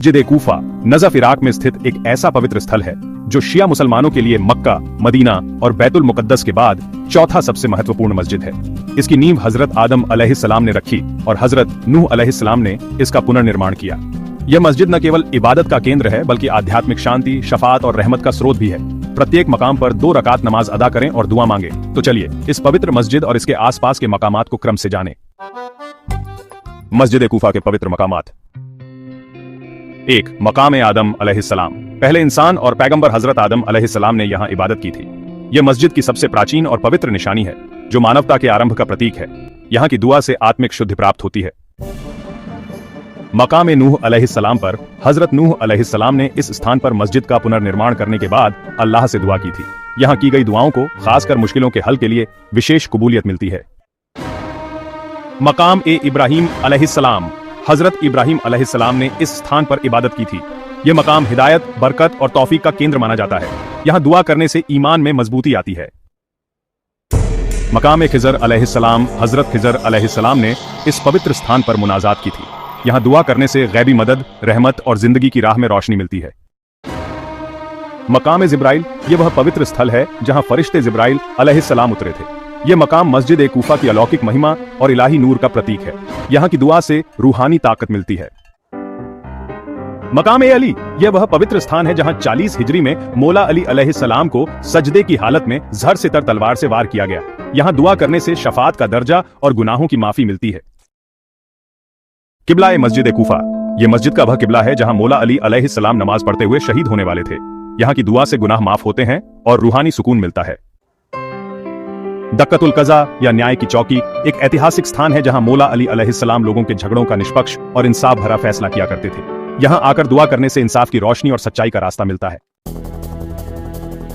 मस्जिद Kufa Najaf Iraq में स्थित एक ऐसा पवित्र स्थल है जो शिया मुसलमानों के लिए मक्का, मदीना और बैतुल मुकद्दस के बाद चौथा सबसे महत्वपूर्ण मस्जिद है। इसकी नींव हजरत आदम अलैहिस्सलाम ने रखी और हजरत नूह अलैहिस्सलाम ने इसका पुनर्निर्माण किया। यह मस्जिद न केवल इबादत का केंद्र है बल्कि आध्यात्मिक शांति, शफात और रहमत का स्रोत भी है। प्रत्येक मकाम पर 2 रकात नमाज अदा करें और दुआ मांगे। तो चलिए इस पवित्र मस्जिद और इसके आसपास के मकामात को क्रम से जानें। मस्जिद कूफा के पवित्र मकामात। 1. मकाम आदम अलैहिस्सलाम। पहले इंसान और पैगंबर हजरत आदम अलैहिस्सलाम ने यहाँ इबादत की थी। यह मस्जिद की सबसे प्राचीन और पवित्र निशानी है जो मानवता के आरंभ का प्रतीक है। यहाँ की दुआ से आत्मिक शुद्धि प्राप्त होती है। मकाम नूह अलैहिस्सलाम पर हजरत नूह अलैहिस्सलाम ने इस स्थान पर मस्जिद का पुनर्निर्माण करने के बाद अल्लाह से दुआ की थी। यहाँ की गई दुआओं को खासकर मुश्किलों के हल के लिए विशेष कबूलियत मिलती है। मकाम इब्राहिम अलैहिस्सलाम। हजरत इब्राहिम अलैहिस्सलाम ने इस स्थान पर इबादत की थी। यह मकाम हिदायत, बरकत और तौफीक का केंद्र माना जाता है। यहाँ दुआ करने से ईमान में मजबूती आती है। मकाम खिजर अलैहिस्सलाम। हजरत खिजर अलैहिस्सलाम ने इस पवित्र स्थान पर मुनाजात की थी। यहाँ दुआ करने से गैबी मदद, रहमत और जिंदगी की राह में रोशनी मिलती है। मकाम जिब्राइल। यह वह पवित्र स्थल है जहाँ फरिश्ते जिब्राइल अलैहिस्सलाम उतरे थे। यह मकाम मस्जिद कूफा की अलौकिक महिमा और इलाही नूर का प्रतीक है। यहाँ की दुआ से रूहानी ताकत मिलती है। मकाम अली। यह वह पवित्र स्थान है जहाँ 40 हिजरी में मौला अली अलैहिस्सलाम को सजदे की हालत में जर से तर तलवार से वार किया गया। यहाँ दुआ करने से शफात का दर्जा और गुनाहों की माफी मिलती है। किबला मस्जिद कूफा। यह मस्जिद का वह किबला है जहाँ मौला अली अलैहिस्सलाम नमाज पढ़ते हुए शहीद होने वाले थे। यहाँ की दुआ से गुनाह माफ होते हैं और रूहानी सुकून मिलता है। दक्कतुल कज़ा या न्याय की चौकी एक ऐतिहासिक स्थान है जहां मौला अली अलैहिस्सलाम लोगों के झगड़ों का निष्पक्ष और इंसाफ भरा फैसला किया करते थे। यहां आकर दुआ करने से इंसाफ की रोशनी और सच्चाई का रास्ता मिलता है।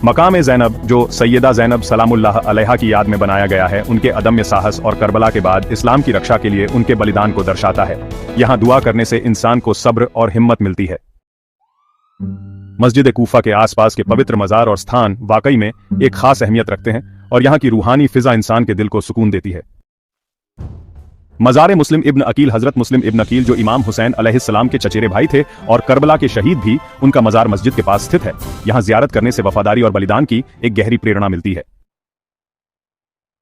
मकाम ज़ैनब, जो सैयदा ज़ैनब सलामुल्लाह अलैहा की याद में बनाया गया है, उनके अदम्य साहस और करबला के बाद इस्लाम की रक्षा के लिए उनके बलिदान को दर्शाता है। यहां दुआ करने से इंसान को सब्र और हिम्मत मिलती है। मस्जिद कूफा के आसपास के पवित्र मजार और स्थान वाकई में एक खास अहमियत रखते हैं और यहाँ की रूहानी फिजा इंसान के दिल को सुकून देती है। मजार मुस्लिम इब्न अकील। हजरत मुस्लिम इब्न अकील जो इमाम हुसैन अलैहिस्सलाम के चचेरे भाई थे और करबला के शहीद भी, उनका मजार मस्जिद के पास स्थित है। यहाँ जियारत करने से वफादारी और बलिदान की एक गहरी प्रेरणा मिलती है।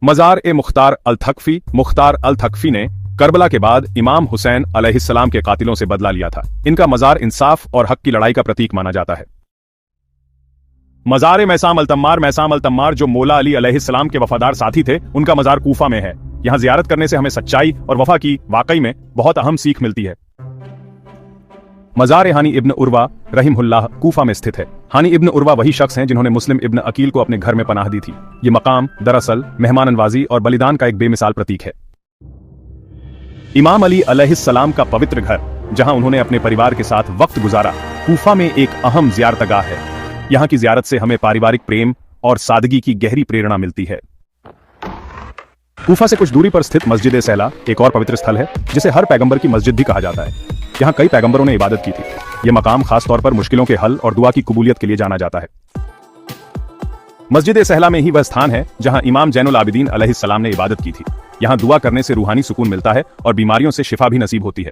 मजार मुख्तार अल थकफी। मुख्तार अल थकफी ने करबला के बाद इमाम हुसैन अलैहिस्सलाम के कातिलों से बदला लिया था। इनका मजार इंसाफ और हक की लड़ाई का प्रतीक माना जाता है। मजार मैसाम अल तम्मार। मैसाम अल तम्मार जो मौला अली अलैहिस्सलाम के वफादार साथी थे, उनका मजार कूफा में है। यहाँ जियारत करने से हमें सच्चाई और वफा की वाकई में बहुत अहम सीख मिलती है। मजार हानी इब्न उर्वा रहिमहुल्लाह कूफा में स्थित है। हानी इब्न उर्वा वही शख्स हैं जिन्होंने मुस्लिम इब्न अकील को अपने घर में पनाह दी थी। ये मकाम दरअसल मेहमान नवाजी और बलिदान का एक बेमिसाल प्रतीक है। इमाम अली अलैहिस्सलाम का पवित्र घर, जहां उन्होंने अपने परिवार के साथ वक्त गुजारा, कूफा में एक अहम ज़ियारतगाह है। यहाँ की ज़ियारत से हमें पारिवारिक प्रेम और सादगी की गहरी प्रेरणा मिलती है। कूफा से कुछ दूरी पर स्थित मस्जिद सहला एक और पवित्र स्थल है जिसे हर पैगंबर की मस्जिद भी कहा जाता है। यहाँ कई पैगंबरों ने इबादत की थी। यह मकाम खास तौर पर मुश्किलों के हल और दुआ की कबूलियत के लिए जाना जाता है। मस्जिद सहला में ही वह स्थान है जहाँ इमाम ज़ैनुल आबिदीन अलैहिस्सलाम ने इबादत की थी। यहाँ दुआ करने से रूहानी सुकून मिलता है और बीमारियों से शिफा भी नसीब होती है।